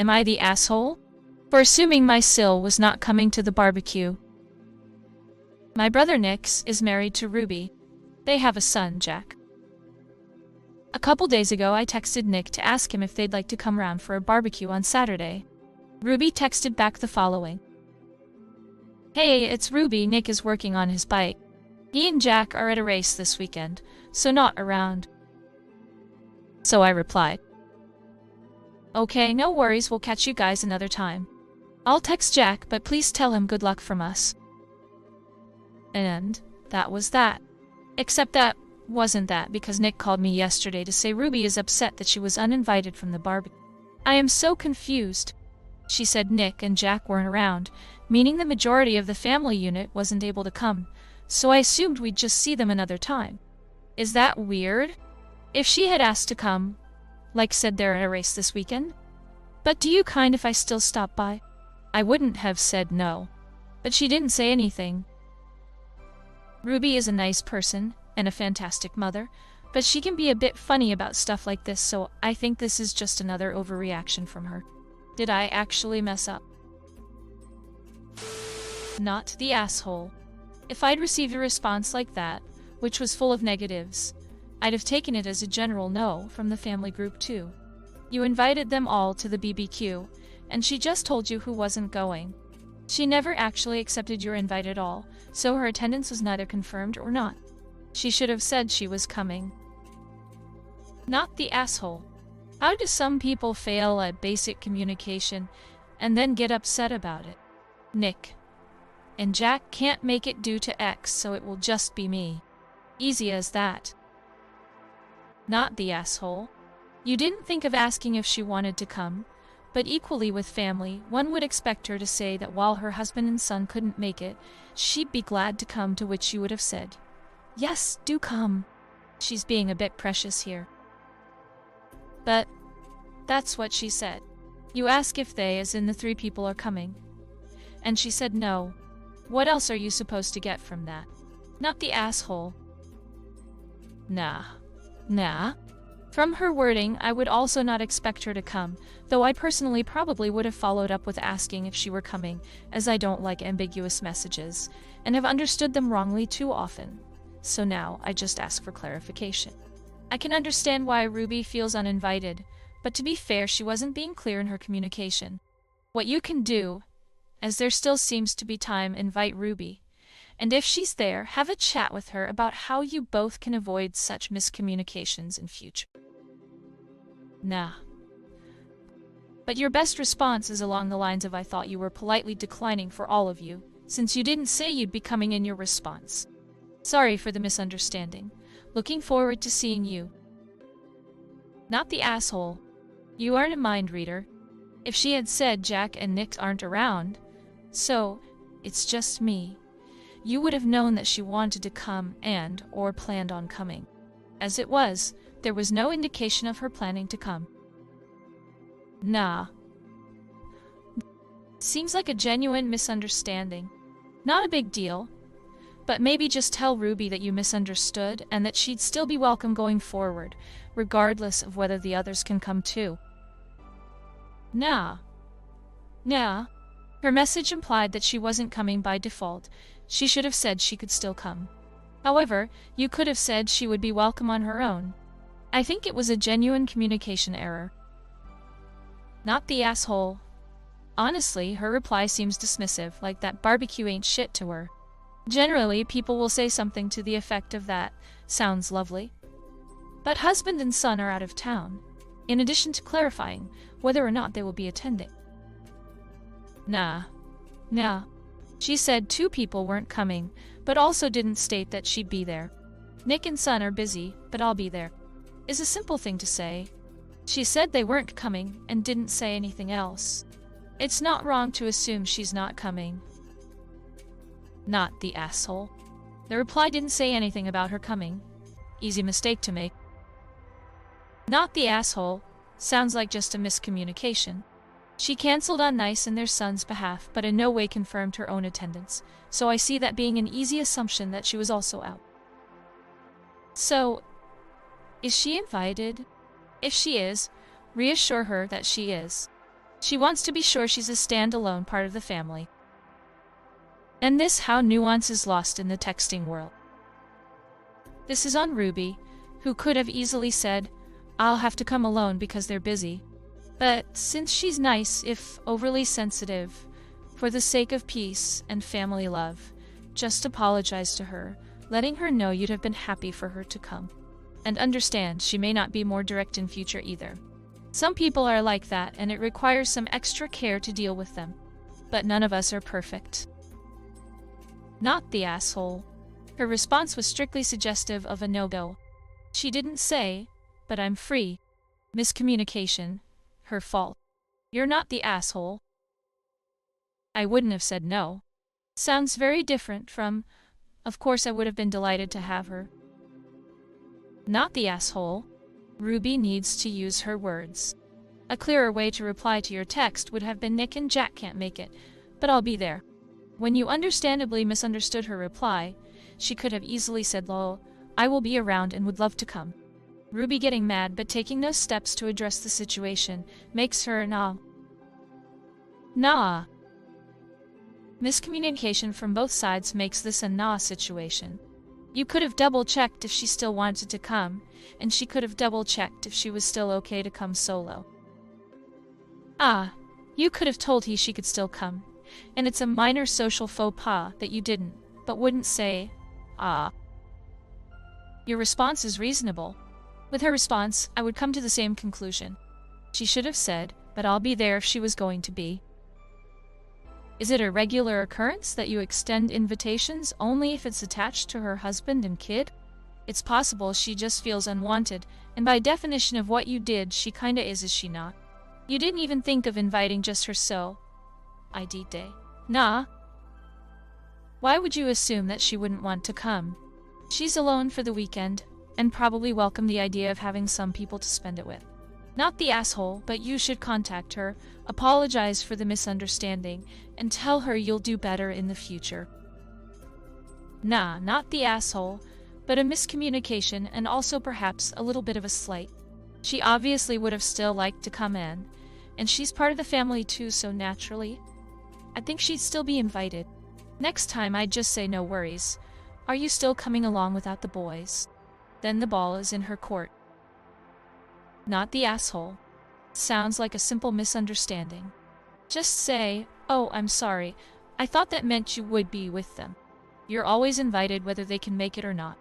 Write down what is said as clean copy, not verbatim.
Am I the asshole? For assuming my SIL was not coming to the barbecue. My brother Nick is married to Ruby. They have a son, Jack. A couple days ago, I texted Nick to ask him if they'd like to come round for a barbecue on Saturday. Ruby texted back the following. Hey, it's Ruby. Nick is working on his bike. He and Jack are at a race this weekend, so not around. So I replied, okay, no worries, we'll catch you guys another time. I'll text Jack, but please tell him good luck from us. And that was that. Except that wasn't that, because Nick called me yesterday to say Ruby is upset that she was uninvited from the barbecue. I am so confused. She said Nick and Jack weren't around, meaning the majority of the family unit wasn't able to come, so I assumed we'd just see them another time. Is that weird? If she had asked to come, like said they're at a race this weekend? But do you kind if I still stop by? I wouldn't have said no. But she didn't say anything. Ruby is a nice person and a fantastic mother, but she can be a bit funny about stuff like this, so I think this is just another overreaction from her. Did I actually mess up? Not the asshole. If I'd received a response like that, which was full of negatives, I'd have taken it as a general no from the family group too. You invited them all to the BBQ, and she just told you who wasn't going. She never actually accepted your invite at all, so her attendance was neither confirmed or not. She should have said she was coming. Not the asshole. How do some people fail at basic communication and then get upset about it? Nick and Jack can't make it due to X, so it will just be me. Easy as that. Not the asshole. You didn't think of asking if she wanted to come, but equally with family, one would expect her to say that while her husband and son couldn't make it, she'd be glad to come, to which you would have said, yes, do come. She's being a bit precious here. But that's what she said. You ask if they, as in the 3 people, are coming. And she said no. What else are you supposed to get from that? Not the asshole. Nah. From her wording, I would also not expect her to come, though I personally probably would have followed up with asking if she were coming, as I don't like ambiguous messages, and have understood them wrongly too often. So now I just ask for clarification. I can understand why Ruby feels uninvited, but to be fair, she wasn't being clear in her communication. What you can do, as there still seems to be time, invite Ruby. And if she's there, have a chat with her about how you both can avoid such miscommunications in future. Nah. But your best response is along the lines of I thought you were politely declining for all of you, since you didn't say you'd be coming in your response. Sorry for the misunderstanding. Looking forward to seeing you. Not the asshole. You aren't a mind reader. If she had said Jack and Nick aren't around, so it's just me, you would have known that she wanted to come or planned on coming. As it was, there was no indication of her planning to come. Nah. Seems like a genuine misunderstanding. Not a big deal, but maybe just tell Ruby that you misunderstood and that she'd still be welcome going forward, regardless of whether the others can come too. Nah. Her message implied that she wasn't coming by default. She should have said she could still come. However, you could have said she would be welcome on her own. I think it was a genuine communication error. Not the asshole. Honestly, her reply seems dismissive, like that barbecue ain't shit to her. Generally, people will say something to the effect of that, sounds lovely. But husband and son are out of town, in addition to clarifying whether or not they will be attending. Nah. She said 2 people weren't coming, but also didn't state that she'd be there. Nick and son are busy, but I'll be there. Is a simple thing to say. She said they weren't coming and didn't say anything else. It's not wrong to assume she's not coming. Not the asshole. The reply didn't say anything about her coming. Easy mistake to make. Not the asshole. Sounds like just a miscommunication. She cancelled on Nice and their son's behalf, but in no way confirmed her own attendance, so I see that being an easy assumption that she was also out. So, is she invited? If she is, reassure her that she is. She wants to be sure she's a standalone part of the family. And this how nuance is lost in the texting world. This is on Ruby, who could have easily said, "I'll have to come alone because they're busy." But since she's nice, if overly sensitive, for the sake of peace and family love, just apologize to her, letting her know you'd have been happy for her to come. And understand she may not be more direct in future either. Some people are like that, and it requires some extra care to deal with them. But none of us are perfect. Not the asshole. Her response was strictly suggestive of a no-go. She didn't say, "But I'm free." Miscommunication. Her fault. You're not the asshole. I wouldn't have said no. Sounds very different from, "Of course I would have been delighted to have her." Not the asshole. Ruby needs to use her words. A clearer way to reply to your text would have been, "Nick and Jack can't make it, but I'll be there." When you understandably misunderstood her reply, she could have easily said, "Lol, I will be around and would love to come." Ruby getting mad but taking no steps to address the situation makes her nah. Miscommunication from both sides makes this a nah situation. You could have double-checked if she still wanted to come, and she could have double-checked if she was still okay to come solo. You could have told she could still come, and it's a minor social faux pas that you didn't, but wouldn't say, Your response is reasonable. With her response, I would come to the same conclusion. She should have said, "But I'll be there if she was going to be." Is it a regular occurrence that you extend invitations only if it's attached to her husband and kid? It's possible she just feels unwanted, and by definition of what you did, she kinda is she not? You didn't even think of inviting just her so. ID day. Nah. Why would you assume that she wouldn't want to come? She's alone for the weekend, and probably welcome the idea of having some people to spend it with. Not the asshole, but you should contact her, apologize for the misunderstanding, and tell her you'll do better in the future. Not the asshole, but a miscommunication and also perhaps a little bit of a slight. She obviously would have still liked to come in, and she's part of the family too, so naturally, I think she'd still be invited. Next time I'd just say no worries. Are you still coming along without the boys? Then the ball is in her court. Not the asshole. Sounds like a simple misunderstanding. Just say, "Oh, I'm sorry. I thought that meant you would be with them. You're always invited whether they can make it or not."